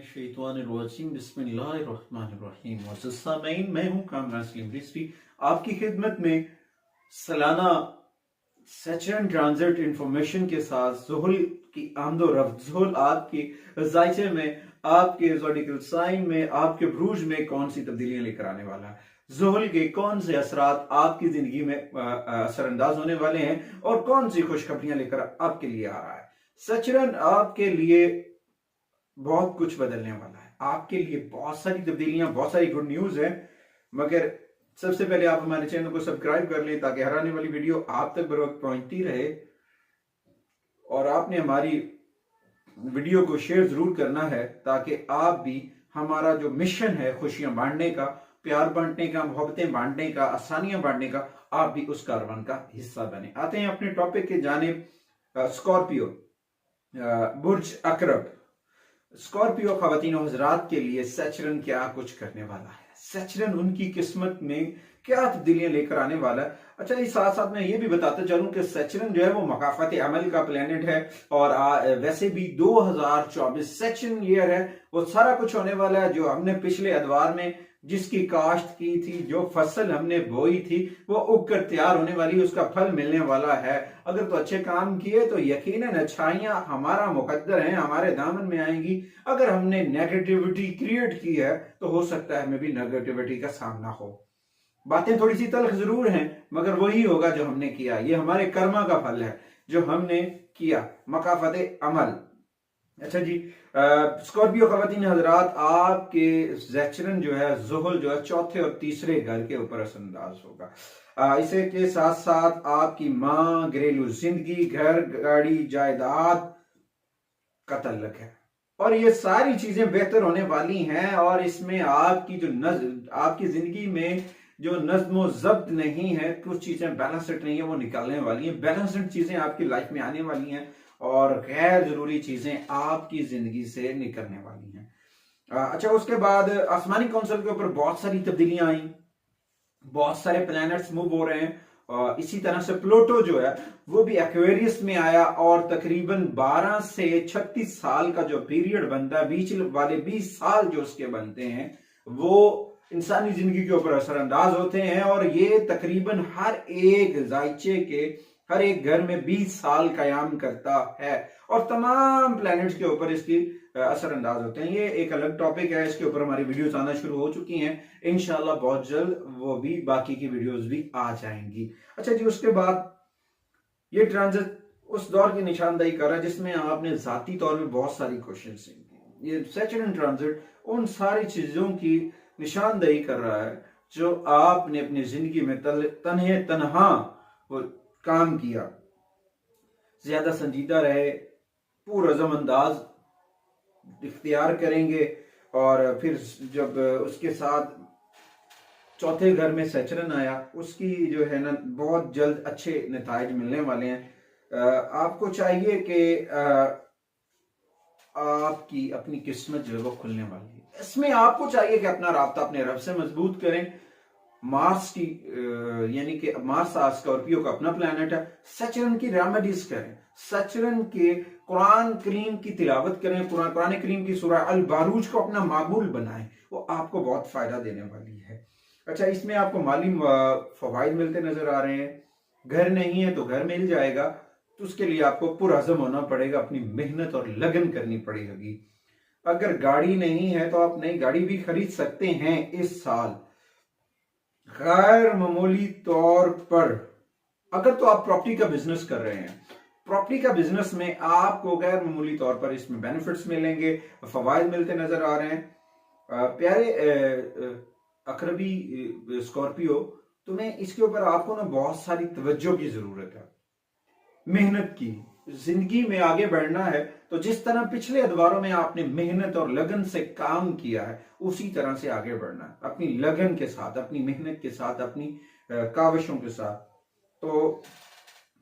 मिनश्शैतानिर्रजीम बिस्मिल्लाहिर्रहमानिर्रहीम। मुअज़्ज़ज़ सामीन, मैं हूँ कामरान सलीम रिजवी आपकी खिदमत में सालाना सैचरन ट्रांजिट इंफॉर्मेशन के साथ ज़ुहुल की आमदोरफ्त, ज़ुहुल आपकी जायचे में, आपके ज़ोडिकल साइन में, आपके ब्रूज में कौन सी तब्दीलियां लेकर आने वाला है, ज़ुहुल के कौन से असरात आपकी जिंदगी में असरअंदाज होने वाले हैं और कौन सी खुशखबरियां लेकर आपके लिए आ रहा है। सैचरन आपके लिए बहुत कुछ बदलने वाला है, आपके लिए बहुत सारी तब्दीलियां, बहुत सारी गुड न्यूज है। मगर सबसे पहले आप हमारे चैनल को सब्सक्राइब कर लें ताकि हर आने वाली वीडियो आप तक बर वक्त पहुंचती रहे। और आपने हमारी वीडियो को शेयर जरूर करना है ताकि आप भी हमारा जो मिशन है खुशियां बांटने का, प्यार बांटने का, मोहब्बतें बांटने का, आसानियां बांटने का, आप भी उस कारवान का हिस्सा बने। आते हैं अपने टॉपिक के जानिब। स्कॉर्पियो, बुर्ज अकरब। स्कॉर्पियो खवातीन और हजरात के लिए सैचरन क्या कुछ करने वाला है, सैचरन उनकी किस्मत में क्या तब्दीलियां लेकर आने वाला है। अच्छा, इस साथ साथ मैं ये भी बताता चलूं कि सैचरन जो है वो मकाफत अमल का प्लेनेट है और वैसे भी 2024 सैचरन ईयर है। वो सारा कुछ होने वाला है जो हमने पिछले अदवार में जिसकी काश्त की थी, जो फसल हमने बोई थी, वो उगकर तैयार होने वाली, उसका फल मिलने वाला है। अगर तो अच्छे काम किए तो यकीनन अच्छाइयां हमारा मुकद्दर हैं, हमारे दामन में आएंगी। अगर हमने नेगेटिविटी क्रिएट की है तो हो सकता है हमें भी नेगेटिविटी का सामना हो। बातें थोड़ी सी तल्ख जरूर हैं मगर वही होगा जो हमने किया। ये हमारे कर्मा का फल है जो हमने किया, मकाफत अमल। अच्छा जी, स्कॉर्पियो खवातीन हजरात, आपके सैचरन जो है, ज़ुहुल जो है, चौथे और तीसरे घर के ऊपर असरअंदाज होगा। इसे के साथ साथ आपकी माँ, घरेलू जिंदगी, घर, गाड़ी, जायदाद का तल्लक है और ये सारी चीजें बेहतर होने वाली हैं। और इसमें आपकी जो आपकी जिंदगी में जो नज्म जब्त नहीं है, कुछ चीजें बैलेंस्ड नहीं है, वो निकालने वाली हैं। बैलेंस्ड चीजें आपकी लाइफ में आने वाली हैं और गैर जरूरी चीजें आपकी जिंदगी से निकलने वाली हैं। अच्छा, उसके बाद आसमानी कौंसिल के ऊपर बहुत सारी तब्दीलियां आई, बहुत सारे प्लैनेट्स मूव हो रहे हैं। इसी तरह से प्लूटो जो है वो भी एक्वेरियस में आया और तकरीबन 12 से 36 साल का जो पीरियड बनता है, बीच वाले 20 साल जो उसके बनते हैं, वो इंसानी जिंदगी के ऊपर असरअंदाज होते हैं। और ये तकरीबन हर एक जायचे के हर एक घर में 20 साल कयाम करता है और तमाम प्लैनेट्स के ऊपर इसकी असरअंदाज होते हैं। ये एक अलग टॉपिक है, इसके ऊपर हमारी वीडियोस आना शुरू हो चुकी हैं। इंशाल्लाह बहुत जल्द वो भी, बाकी की वीडियोस भी आ जाएंगी। अच्छा जी, उसके बाद ये ट्रांजिट उस दौर की निशानदेही कर रहा है जिसमें आपने जाती तौर में बहुत सारी कोशिश की। ये सैचरन ट्रांजिट उन सारी चीजों की निशानदेही कर रहा है जो आपने अपनी जिंदगी में तन्हा वो काम किया। ज्यादा संजीदा रहे, पुरअज़म अंदाज इख्तियार करेंगे। और फिर जब उसके साथ चौथे घर में सैचरन आया, उसकी जो है ना बहुत जल्द अच्छे नताइज मिलने वाले हैं। आपको चाहिए कि आपकी अपनी किस्मत जो है वो खुलने वाली है। इसमें आपको चाहिए कि अपना राब्ता अपने रब से मजबूत करें। मार्स की यानी कि मार्स स्कॉर्पियो का अपना प्लैनेट है। सैचरन की रेमेडीज करें, सैचरन के कुरान करीम की तिलावत करें, कुरान करीम की सूरह अल बारूज को अपना मामूल बनाएं, वो आपको बहुत फायदा देने वाली है। अच्छा, इसमें आपको माली फवाइद मिलते नजर आ रहे हैं। घर नहीं है तो घर मिल जाएगा, तो उसके लिए आपको पुरअज़म होना पड़ेगा, अपनी मेहनत और लगन करनी पड़ेगी। अगर गाड़ी नहीं है तो आप नई गाड़ी भी खरीद सकते हैं इस साल गैर मामूली तौर पर। अगर तो आप प्रॉपर्टी का बिजनेस कर रहे हैं, प्रॉपर्टी का बिजनेस में आपको गैर मामूली तौर पर इसमें बेनिफिट्स मिलेंगे, फवाइद मिलते नजर आ रहे हैं। प्यारे अकरबी स्कॉर्पियो, तुम्हें इसके ऊपर आपको ना बहुत सारी तवज्जो की जरूरत है, मेहनत की। जिंदगी में आगे बढ़ना है तो जिस तरह पिछले अदवारों में आपने मेहनत और लगन से काम किया है, उसी तरह से आगे बढ़ना है, अपनी लगन के साथ, अपनी मेहनत के साथ, अपनी काविशों के साथ। तो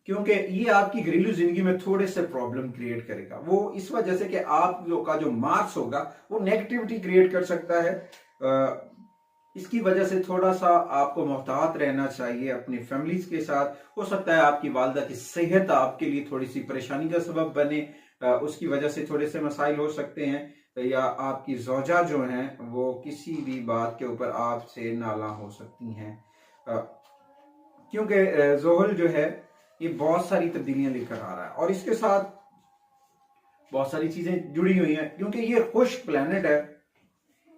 क्योंकि ये आपकी घरेलू जिंदगी में थोड़े से प्रॉब्लम क्रिएट करेगा, वो इस वजह से कि आप लोग का जो मार्क्स होगा वो नेगेटिविटी क्रिएट कर सकता है। इसकी वजह से थोड़ा सा आपको मोहतात रहना चाहिए अपनी फैमिलीज के साथ। हो सकता है आपकी वालदा की सेहत आपके लिए थोड़ी सी परेशानी का सबब बने, उसकी वजह से थोड़े से मसाइल हो सकते हैं। या आपकी ज़ौजा जो हैं वो किसी भी बात के ऊपर आपसे नाला हो सकती हैं, क्योंकि ज़ोहल जो है ये बहुत सारी तब्दीलियां लेकर आ रहा है और इसके साथ बहुत सारी चीजें जुड़ी हुई हैं, क्योंकि ये खुश्क प्लैनेट है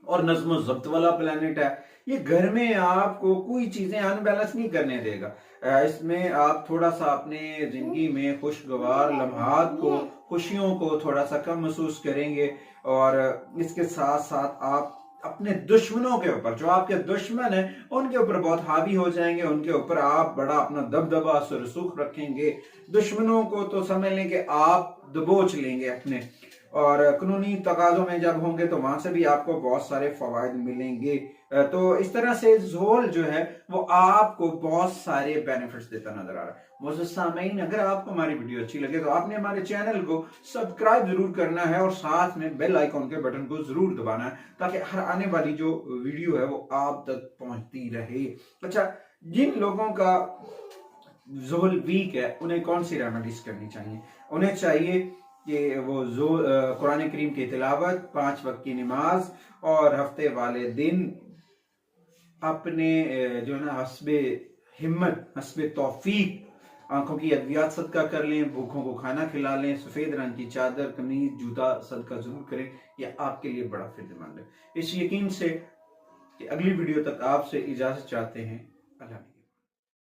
और नज्म ज़ब्त वाला प्लैनेट है। ये घर में आपको कोई चीजें अनबैलेंस नहीं करने देगा। इसमें आप थोड़ा सा अपने जिंदगी में खुशगवार लम्हात को, खुशियों को थोड़ा सा कम महसूस करेंगे और इसके साथ साथ आप अपने दुश्मनों के ऊपर, जो आपके दुश्मन है उनके ऊपर बहुत हावी हो जाएंगे, उनके ऊपर आप बड़ा अपना दबदबा सुरसूख रखेंगे। दुश्मनों को तो समझ लें कि आप दबोच लेंगे अपने, और कानूनी तकाजों में जब होंगे तो वहां से भी आपको बहुत सारे फवायद मिलेंगे। तो इस तरह से ज़ोहल जो है वो आपको बहुत सारे बेनिफिट्स देता नजर आ रहा है। मोअज़्ज़ज़ सामीन, अगर आपको हमारी वीडियो अच्छी लगे तो आपने हमारे चैनल को सब्सक्राइब जरूर करना है और साथ में बेल आइकॉन के बटन को जरूर दबाना है, ताकि हर आने वाली जो वीडियो है वो आप तक पहुंचती रहे। अच्छा, जिन लोगों का ज़ोहल वीक है उन्हें कौन सी रेमेडीज करनी चाहिए? उन्हें चाहिए कि वो जो कुरान करीम की तिलावत, 5 वक्त की नमाज और हफ्ते वाले दिन अपने जो है ना हस्बे हिम्मत, हस्बे तौफीक आंखों की अद्वियात सदका कर लें, भूखों को खाना खिला लें, सफेद रंग की चादर, कमीज, जूता सदका जरूर करें। यह आपके लिए बड़ा फायदेमंद है। इस यकीन से कि अगली वीडियो तक आपसे इजाजत चाहते हैं। अल्लाह।